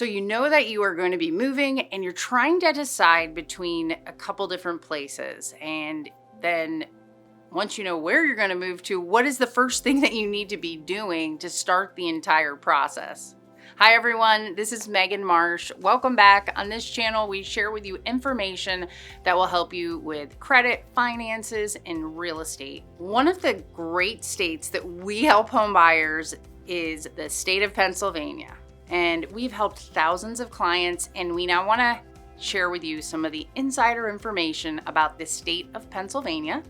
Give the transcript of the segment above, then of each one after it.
So you know that you are going to be moving and you're trying to decide between a couple different places. And then once you know where you're going to move to, what is the first thing that you need to be doing to start the entire process? Hi everyone, this is Megan Marsh. Welcome back. On this channel, we share with you information that will help you with credit, finances, and real estate. One of the great states that we help home buyers is the state of Pennsylvania. And we've helped thousands of clients, and we now want to share with you some of the insider information about the state of Pennsylvania.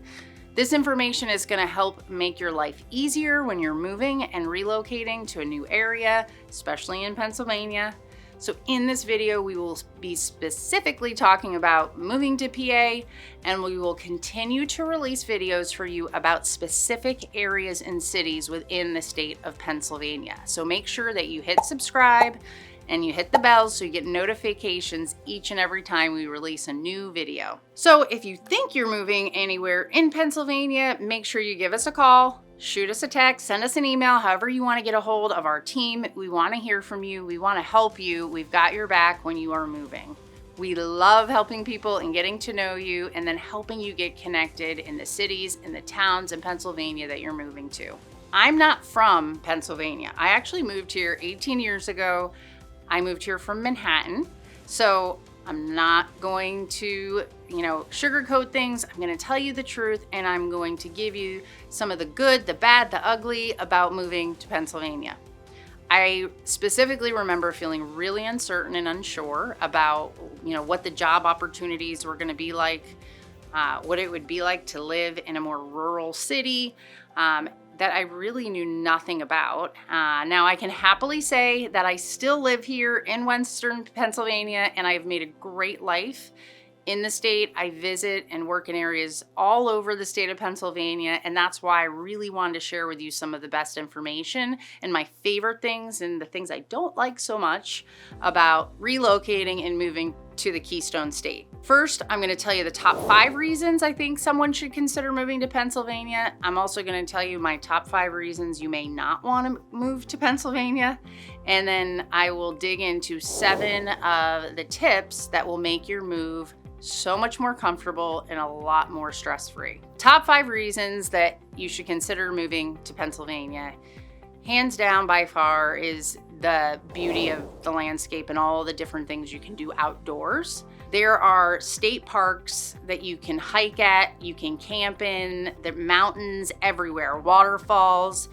This information is going to help make your life easier when you're moving and relocating to a new area, especially in Pennsylvania. So in this video, we will be specifically talking about moving to PA, and we will continue to release videos for you about specific areas and cities within the state of Pennsylvania. So make sure that you hit subscribe and you hit the bell so you get notifications each and every time we release a new video. So if you think you're moving anywhere in Pennsylvania, make sure you give us a call, shoot us a text, send us an email, however you want to get a hold of our team. We want to hear from you. We want to help you. We've got your back when you are moving. We love helping people and getting to know you and then helping you get connected in the cities and the towns in Pennsylvania that you're moving to. I'm not from Pennsylvania. I actually moved here 18 years ago. I moved here from Manhattan. So I'm not going to, sugarcoat things. I'm going to tell you the truth, and I'm going to give you some of the good, the bad, the ugly about moving to Pennsylvania. I specifically remember feeling really uncertain and unsure about, what the job opportunities were going to be like, what it would be like to live in a more rural city that I really knew nothing about. Now I can happily say that I still live here in Western Pennsylvania, and I've made a great life in the state. I visit and work in areas all over the state of Pennsylvania, and that's why I really wanted to share with you some of the best information and my favorite things and the things I don't like so much about relocating and moving to the Keystone State. First, I'm going to tell you the top 5 reasons I think someone should consider moving to Pennsylvania. I'm also going to tell you my top 5 reasons you may not want to move to Pennsylvania. And then I will dig into 7 of the tips that will make your move so much more comfortable and a lot more stress-free. Top 5 reasons that you should consider moving to Pennsylvania, hands down by far, is the beauty of the landscape and all the different things you can do outdoors. There are state parks that you can hike at, you can camp in, the mountains everywhere, waterfalls.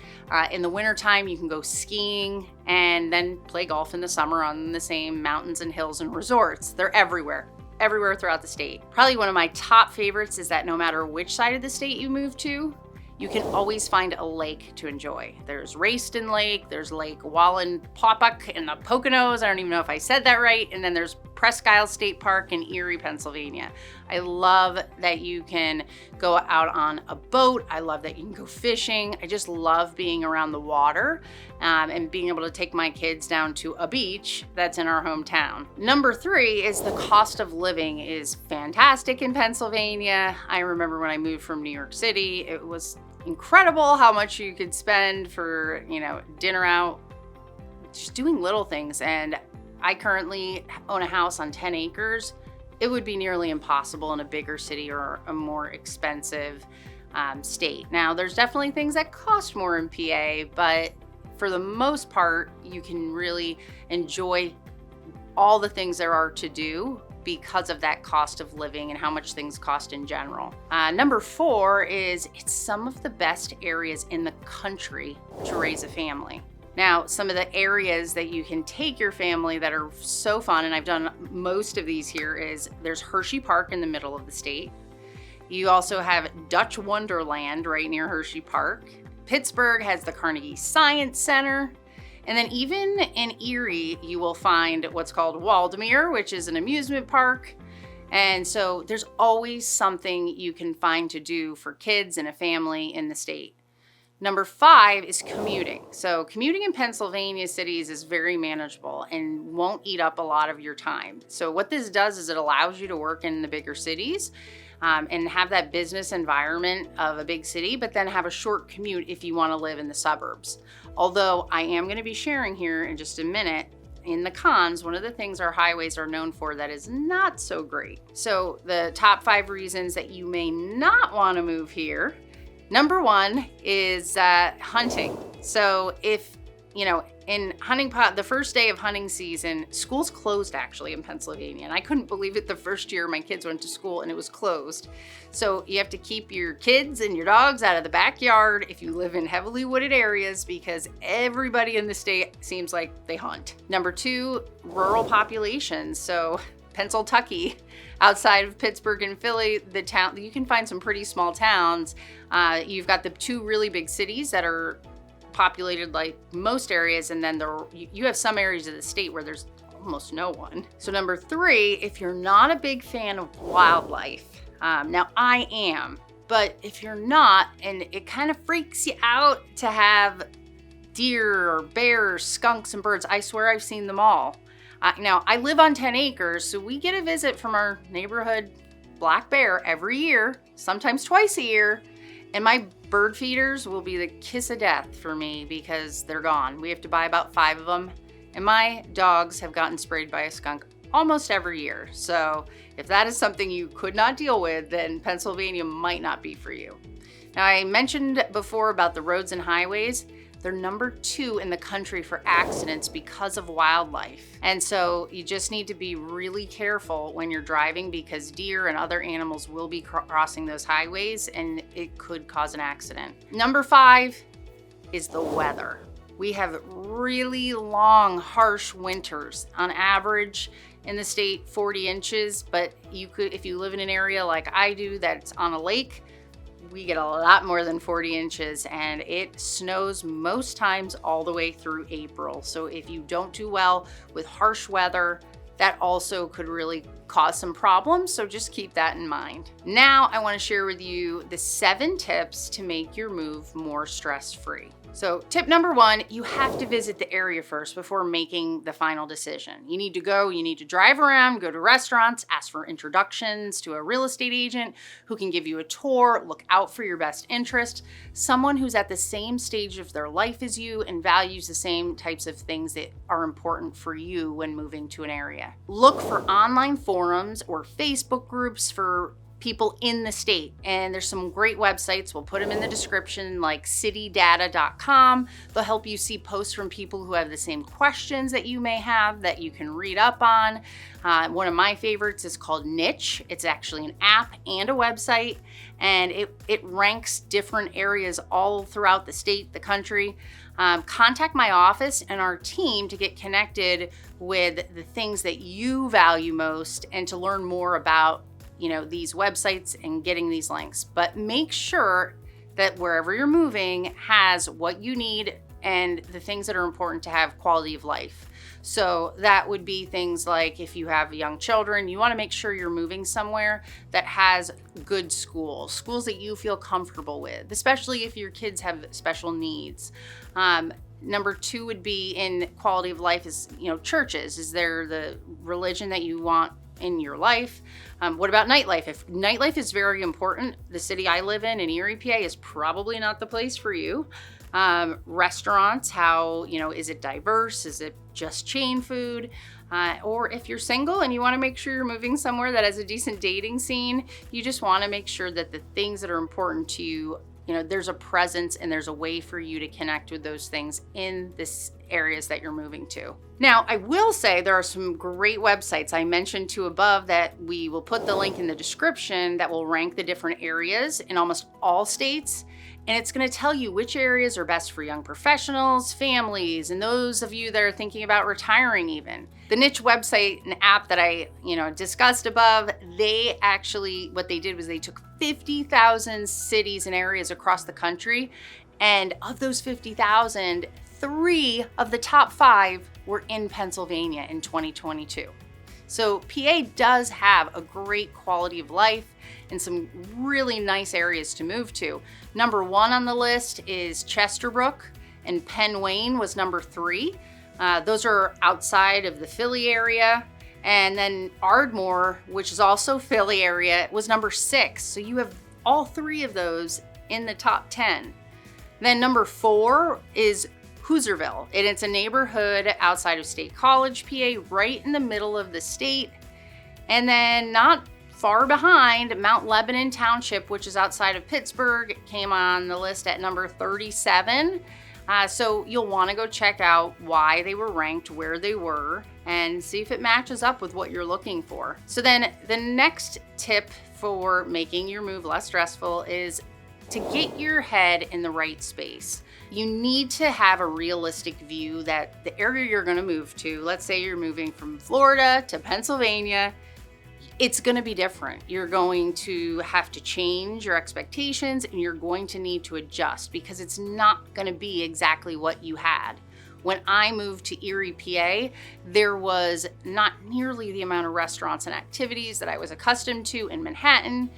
In the wintertime, you can go skiing and then play golf in the summer on the same mountains and hills and resorts. They're everywhere throughout the state. Probably one of my top favorites is that no matter which side of the state you move to, you can always find a lake to enjoy. There's Rayston Lake, there's Lake Wallenpaupack in the Poconos, I don't even know if I said that right, and then there's Presque Isle State Park in Erie, Pennsylvania. I love that you can go out on a boat. I love that you can go fishing. I just love being around the water and being able to take my kids down to a beach that's in our hometown. Number 3 is the cost of living is fantastic in Pennsylvania. I remember when I moved from New York City, it was incredible how much you could spend for, dinner out, just doing little things. And I currently own a house on 10 acres. It would be nearly impossible in a bigger city or a more expensive state. Now, there's definitely things that cost more in PA, but for the most part, you can really enjoy all the things there are to do because of that cost of living and how much things cost in general. Number 4 is it's some of the best areas in the country to raise a family. Now, some of the areas that you can take your family that are so fun, and I've done most of these here, is there's Hershey Park in the middle of the state. You also have Dutch Wonderland right near Hershey Park. Pittsburgh has the Carnegie Science Center. And then even in Erie, you will find what's called Waldemere, which is an amusement park. And so there's always something you can find to do for kids and a family in the state. Number 5 is commuting. So commuting in Pennsylvania cities is very manageable and won't eat up a lot of your time. So what this does is it allows you to work in the bigger cities and have that business environment of a big city, but then have a short commute if you want to live in the suburbs. Although I am going to be sharing here in just a minute, in the cons, one of the things our highways are known for that is not so great. So the top 5 reasons that you may not want to move here. Number 1 is hunting. So if, in hunting the first day of hunting season, schools closed actually in Pennsylvania. And I couldn't believe it the first year my kids went to school and it was closed. So you have to keep your kids and your dogs out of the backyard if you live in heavily wooded areas, because everybody in the state seems like they hunt. Number 2, rural populations. So Pennsylvania, outside of Pittsburgh and Philly, the town, you can find some pretty small towns. You've got the 2 really big cities that are populated like most areas, and then you have some areas of the state where there's almost no one. So number 3, if you're not a big fan of wildlife, now I am, but if you're not, and it kind of freaks you out to have deer or bears, skunks, and birds, I swear I've seen them all. Now I live on 10 acres, so we get a visit from our neighborhood black bear every year, sometimes twice a year, and my bird feeders will be the kiss of death for me because they're gone. We have to buy about 5 of them, and my dogs have gotten sprayed by a skunk almost every year. So if that is something you could not deal with, then Pennsylvania might not be for you. Now, I mentioned before about the roads and highways. They're number 2 in the country for accidents because of wildlife. And so you just need to be really careful when you're driving, because deer and other animals will be crossing those highways and it could cause an accident. Number 5 is the weather. We have really long, harsh winters. On average in the state, 40 inches, but if you live in an area like I do that's on a lake, we get a lot more than 40 inches, and it snows most times all the way through April. So if you don't do well with harsh weather, that also could really cause some problems. So just keep that in mind. Now I want to share with you the 7 tips to make your move more stress-free. So tip number 1, you have to visit the area first before making the final decision. You need to drive around, go to restaurants, ask for introductions to a real estate agent who can give you a tour, look out for your best interest, someone who's at the same stage of their life as you and values the same types of things that are important for you when moving to an area. Look for online forums or Facebook groups for people in the state. And there's some great websites, we'll put them in the description, like citydata.com. They'll help you see posts from people who have the same questions that you may have that you can read up on. One of my favorites is called Niche. It's actually an app and a website, and it ranks different areas all throughout the state, the country. Contact my office and our team to get connected with the things that you value most and to learn more about these websites and getting these links. But make sure that wherever you're moving has what you need and the things that are important to have quality of life. So that would be things like, if you have young children, you want to make sure you're moving somewhere that has good schools that you feel comfortable with, especially if your kids have special needs. Number 2 would be in quality of life is, churches. Is there the religion that you want in your life? What about nightlife? If nightlife is very important, the city I live in Erie, PA, is probably not the place for you. Restaurants, how, is it diverse? Is it just chain food? Or if you're single and you want to make sure you're moving somewhere that has a decent dating scene, you just want to make sure that the things that are important to you, there's a presence and there's a way for you to connect with those things in this areas that you're moving to. Now, I will say there are some great websites I mentioned to above that we will put the link in the description that will rank the different areas in almost all states. And it's going to tell you which areas are best for young professionals, families, and those of you that are thinking about retiring even. The Niche website and app that I, discussed above, what they did was they took 50,000 cities and areas across the country. And of those 50,000, 3 of the top 5 were in Pennsylvania in 2022. So PA does have a great quality of life and some really nice areas to move to. Number 1 on the list is Chesterbrook, and Penn Wayne was number 3. Those are outside of the Philly area. And then Ardmore, which is also Philly area, was number 6. So you have all 3 of those in the top 10. Then number 4 is Hoosierville, and it's a neighborhood outside of State College, PA, right in the middle of the state. And then not far behind, Mount Lebanon Township, which is outside of Pittsburgh, came on the list at number 37. So you'll want to go check out why they were ranked where they were and see if it matches up with what you're looking for. So then the next tip for making your move less stressful is to get your head in the right space. You need to have a realistic view that the area you're going to move to, let's say you're moving from Florida to Pennsylvania, it's going to be different. You're going to have to change your expectations and you're going to need to adjust because it's not going to be exactly what you had. When I moved to Erie, PA, there was not nearly the amount of restaurants and activities that I was accustomed to in Manhattan.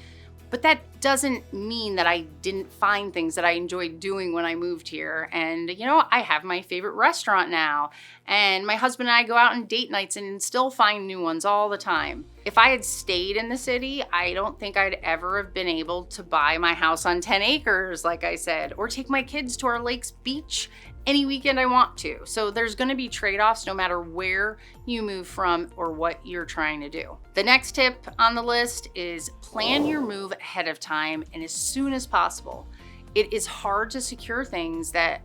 But that doesn't mean that I didn't find things that I enjoyed doing when I moved here. And I have my favorite restaurant now. And my husband and I go out on date nights and still find new ones all the time. If I had stayed in the city, I don't think I'd ever have been able to buy my house on 10 acres, like I said, or take my kids to our lakes beach any weekend I want to. So there's going to be trade-offs no matter where you move from or what you're trying to do. The next tip on the list is plan your move ahead of time and as soon as possible. It is hard to secure things that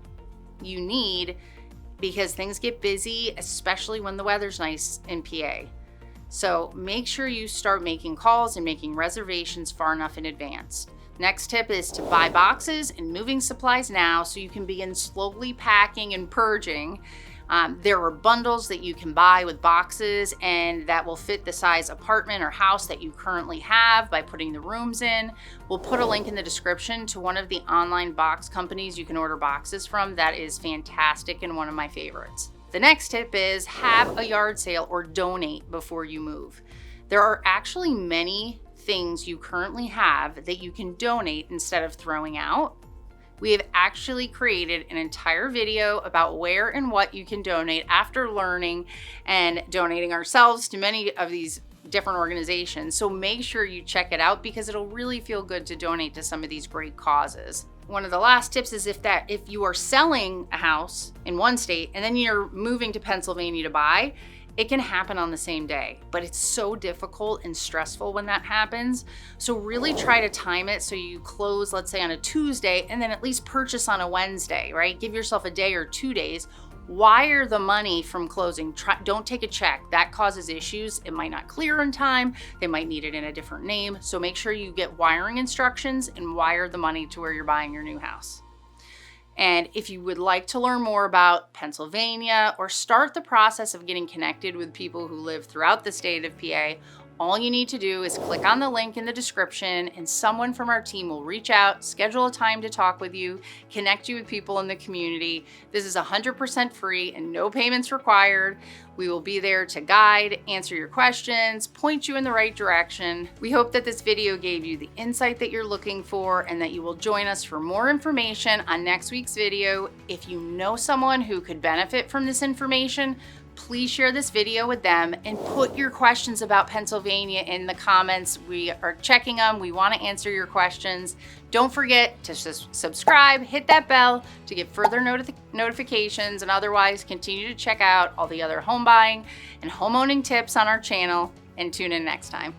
you need because things get busy, especially when the weather's nice in PA. So make sure you start making calls and making reservations far enough in advance. Next tip is to buy boxes and moving supplies now so you can begin slowly packing and purging. There are bundles that you can buy with boxes and that will fit the size apartment or house that you currently have by putting the rooms in. We'll put a link in the description to one of the online box companies you can order boxes from. That is fantastic and one of my favorites. The next tip is have a yard sale or donate before you move. There are actually many things you currently have that you can donate instead of throwing out. We have actually created an entire video about where and what you can donate after learning and donating ourselves to many of these different organizations. So make sure you check it out because it'll really feel good to donate to some of these great causes. One of the last tips is if you are selling a house in one state and then you're moving to Pennsylvania to buy, it can happen on the same day, but it's so difficult and stressful when that happens. So really try to time it so you close, let's say on a Tuesday, and then at least purchase on a Wednesday, right? Give yourself a day or 2 days. Wire the money from closing. Don't take a check. That causes issues. It might not clear in time. They might need it in a different name. So make sure you get wiring instructions and wire the money to where you're buying your new house. And if you would like to learn more about Pennsylvania or start the process of getting connected with people who live throughout the state of PA, all you need to do is click on the link in the description and someone from our team will reach out, schedule a time to talk with you, connect you with people in the community. This is 100% free and no payments required. We will be there to guide, answer your questions, point you in the right direction. We hope that this video gave you the insight that you're looking for and that you will join us for more information on next week's video. If you know someone who could benefit from this information, please share this video with them and put your questions about Pennsylvania in the comments. We are checking them. We want to answer your questions. Don't forget to subscribe, hit that bell to get further notifications, and otherwise continue to check out all the other home buying and home owning tips on our channel and tune in next time.